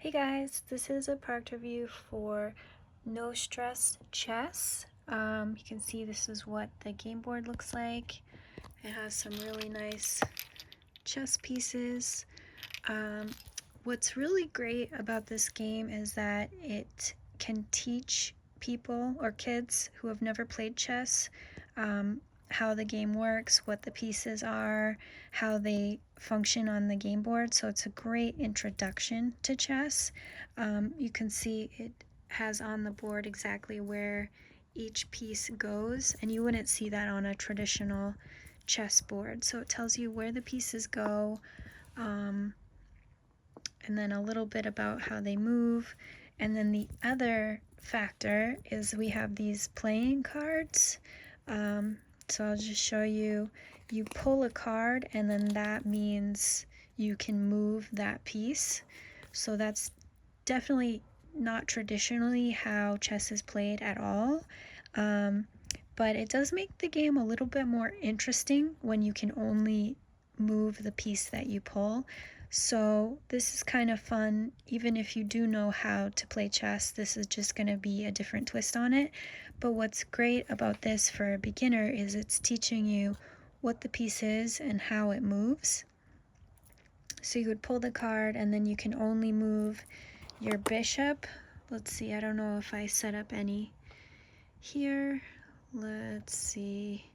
Hey guys, this is a product review for No Stress Chess. You can see this is what the game board looks like. It has some really nice chess pieces. What's really great about this game is that it can teach people or kids who have never played chess how the game works, what the pieces are, how they function on the game board. So it's a great introduction to chess. You can see it has on the board exactly where each piece goes, and you wouldn't see that on a traditional chess board. So it tells you where the pieces go, and then a little bit about how they move. And then the other factor is we have these playing cards. So I'll just show you. You pull a card, and then that means you can move that piece. So that's definitely not traditionally how chess is played at all. But it does make the game a little bit more interesting when you can only move the piece that you pull. So this is kind of fun. Even if you do know how to play chess, this is just going to be a different twist on it. But what's great about this for a beginner is it's teaching you what the piece is and how it moves. So you would pull the card, and then you can only move your bishop. Let's see, I don't know if I set up any here. Let's see.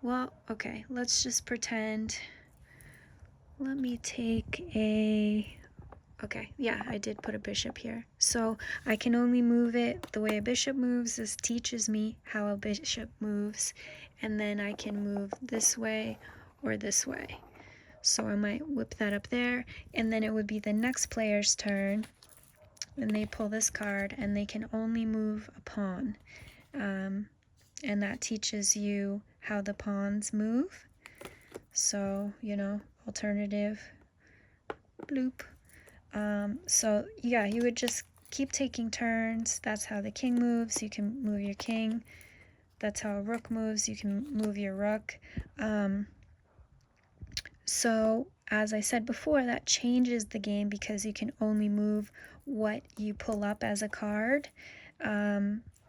Well, okay, let's just pretend. Let me take a... Okay, yeah, I did put a bishop here. So I can only move it the way a bishop moves. This teaches me how a bishop moves. And then I can move this way or this way. So I might whip that up there. And then it would be the next player's turn. And they pull this card, and they can only move a pawn. And that teaches you how the pawns move. So, alternative, bloop. So yeah, you would just keep taking turns. That's how the king moves. You can move your king. That's how a rook moves. You can move your rook. So as I said before, that changes the game because you can only move what you pull up as a card.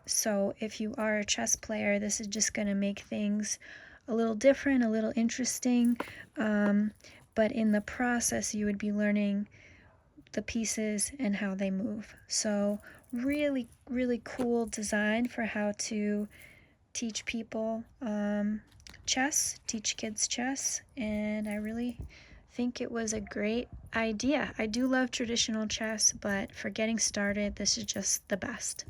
So if you are a chess player, this is just going to make things a little different, a little interesting. But in the process, you would be learning the pieces and how they move. So really, really cool design for how to teach people chess, teach kids chess, and I really think it was a great idea. I do love traditional chess, but for getting started, this is just the best.